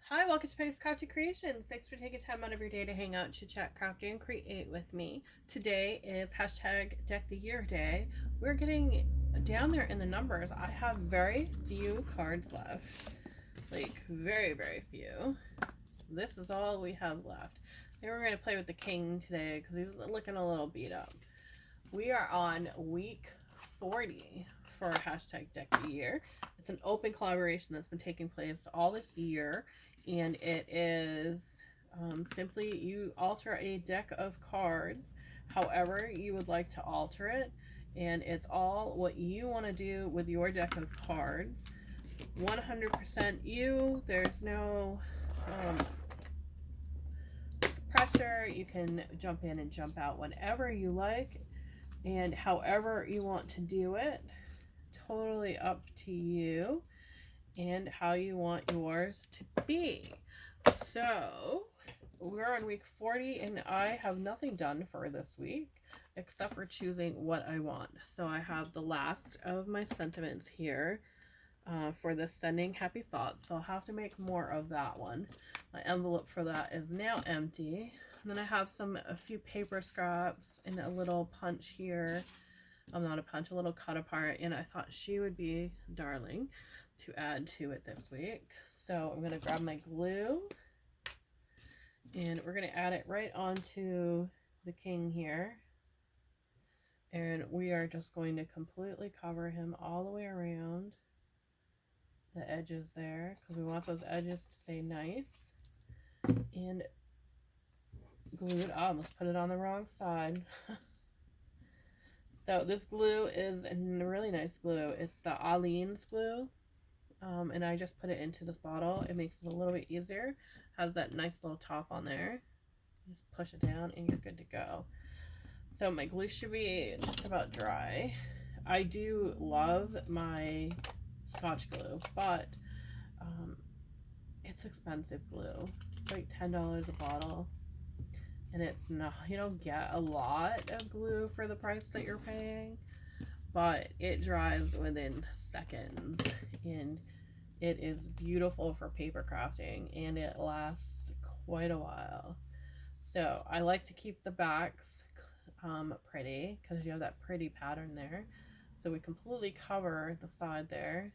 Hi, welcome to Peg's Crafty Creations. Thanks for taking time out of your day to hang out, chit chat, craft, and create with me. Today is hashtag Deck the Year Day. We're getting down there in the numbers. I have very few cards left. Like, very, very few. This is all we have left. I think we're going to play with the king today because he's looking a little beat up. We are on week 40 for hashtag Deck the Year. It's an open collaboration that's been taking place all this year, and it is simply you alter a deck of cards however you would like to alter it, and it's all what you want to do with your deck of cards. 100% you. There's no pressure. You can jump in and jump out whenever you like and however you want to do it. Totally up to you and how you want yours to be. So we're on week 40 and I have nothing done for this week except for choosing what I want. So I have the last of my sentiments here for this sending happy thoughts. So I'll have to make more of that one. My envelope for that is now empty. And then I have a few paper scraps and a little punch here. Not a punch, a little cut apart, and I thought she would be darling to add to it this week. So I'm going to grab my glue and we're going to add it right onto the king here. And we are just going to completely cover him all the way around the edges there because we want those edges to stay nice and glued. I almost put it on the wrong side. So this glue is a really nice glue. It's the Aleene's glue. And I just put it into this bottle. It makes it a little bit easier. Has that nice little top on there. Just push it down and you're good to go. So my glue should be just about dry. I do love my Scotch glue, but it's expensive glue. It's like $10 a bottle. And it's not, you don't get a lot of glue for the price that you're paying, but it dries within seconds and it is beautiful for paper crafting and it lasts quite a while. So I like to keep the backs pretty because you have that pretty pattern there. So we completely cover the side there.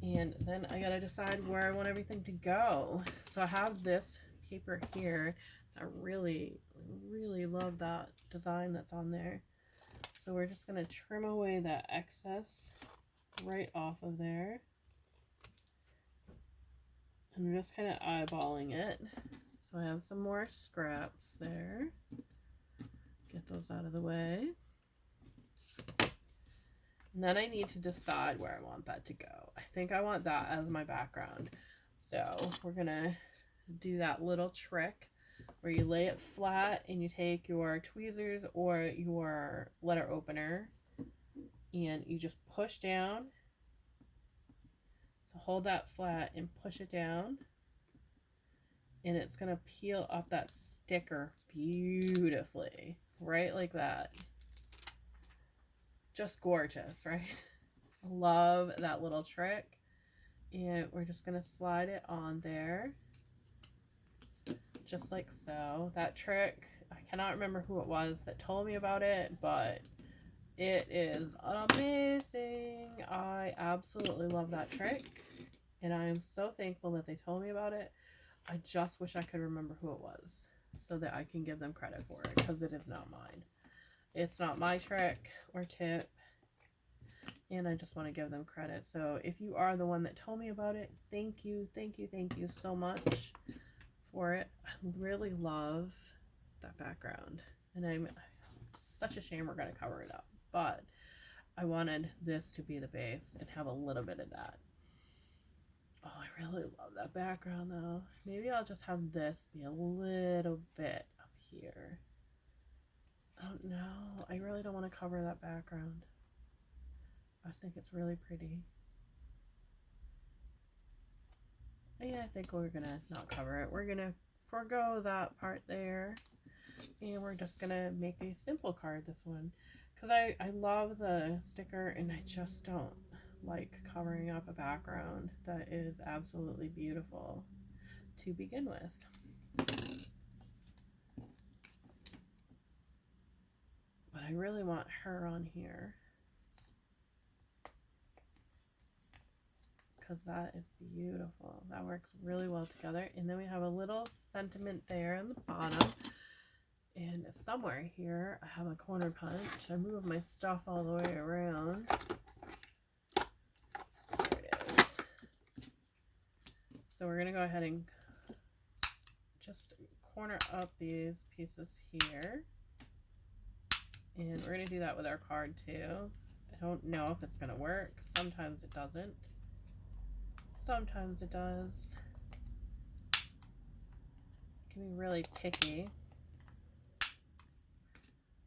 And then I gotta decide where I want everything to go. So I have this paper here. I really, really love that design that's on there. So we're just going to trim away that excess right off of there. And I'm just kind of eyeballing it. So I have some more scraps there. Get those out of the way. And then I need to decide where I want that to go. I think I want that as my background. So we're going to do that little trick where you lay it flat and you take your tweezers or your letter opener and you just push down. So hold that flat and push it down and it's going to peel up that sticker beautifully, right like that. Just gorgeous, right? Love that little trick. And we're just going to slide it on there. Just like so. That trick, I cannot remember who it was that told me about it, but it is amazing. I absolutely love that trick, and I am so thankful that they told me about it. I just wish I could remember who it was so that I can give them credit for it, because it is not mine. It's not my trick or tip, and I just want to give them credit. So if you are the one that told me about it, thank you, thank you, thank you so much for it. I really love that background, and I'm such a shame we're going to cover it up, but I wanted this to be the base and have a little bit of that. Oh, I really love that background though. Maybe I'll just have this be a little bit up here. I don't know. I really don't want to cover that background. I just think it's really pretty. Yeah, I think we're gonna not cover it. We're gonna forego that part there, and we're just gonna make a simple card this one, because I love the sticker and I just don't like covering up a background that is absolutely beautiful to begin with. But I really want her on here because that is beautiful. That works really well together. And then we have a little sentiment there in the bottom. And somewhere here, I have a corner punch. I moved my stuff all the way around. There it is. So we're going to go ahead and just corner up these pieces here. And we're going to do that with our card too. I don't know if it's going to work. Sometimes it doesn't. Sometimes it does. It can be really picky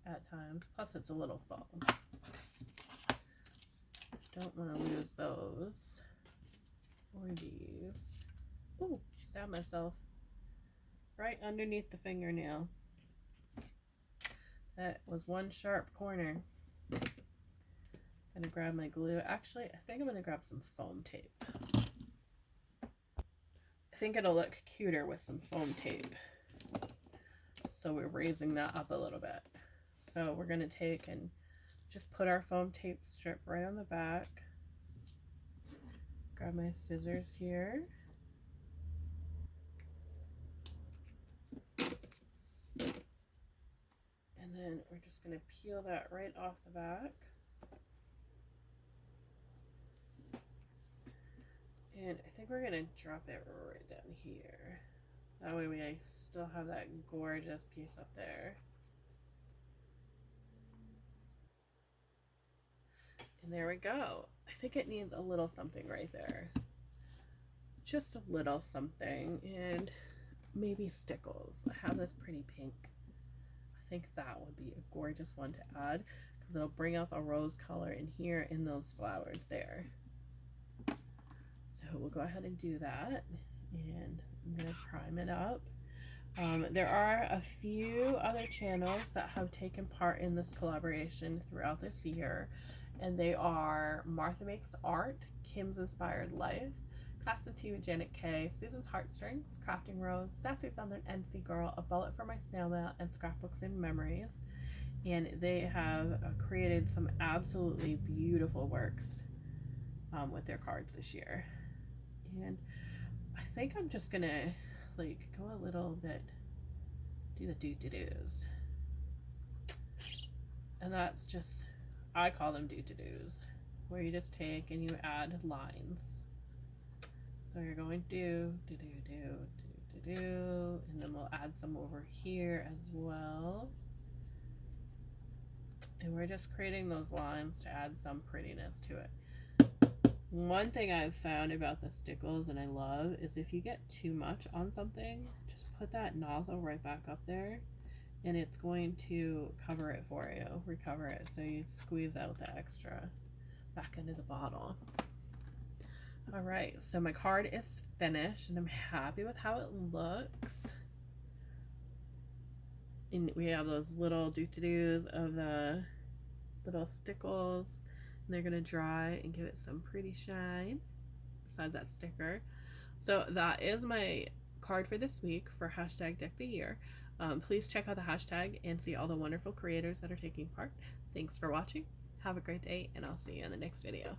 at times. Plus it's a little foam. Don't want to lose those. Or these. Ooh, stabbed myself right underneath the fingernail. That was one sharp corner. I'm gonna grab my glue. Actually, I think I'm gonna grab some foam tape. I think it'll look cuter with some foam tape. So we're raising that up a little bit. So we're gonna take and just put our foam tape strip right on the back. Grab my scissors here. And then we're just gonna peel that right off the back. And I think we're gonna drop it right down here. That way we still have that gorgeous piece up there. And there we go. I think it needs a little something right there. Just a little something. And maybe stickles. I have this pretty pink. I think that would be a gorgeous one to add because it'll bring out the rose color in here in those flowers there. So we'll go ahead and do that. And I'm going to prime it up. There are a few other channels that have taken part in this collaboration throughout this year. And they are Martha Makes Art, Kim's Inspired Life, Custom Tea with JanetKay, Susan's Heartstrings, Crafting Rose, Sassy Southern NC Girl, A Bullet for My Snail Mail, and Scrapbooks and Memories. And they have created some absolutely beautiful works with their cards this year. And I think I'm just gonna like go a little bit, do the do-to-dos. And that's just, I call them do-to-dos, where you just take and you add lines. So you're going do, and then we'll add some over here as well. And we're just creating those lines to add some prettiness to it. One thing I've found about the stickles and I love is if you get too much on something, just put that nozzle right back up there and it's going to cover it for you, recover it, so you squeeze out the extra back into the bottle. All right, so my card is finished and I'm happy with how it looks. And we have those little do-to-dos of the little stickles. And they're gonna dry and give it some pretty shine besides that sticker. So that is my card for this week for hashtag Deck the Year. Please check out the hashtag and see all the wonderful creators that are taking part. Thanks for watching. Have a great day and I'll see you in the next video.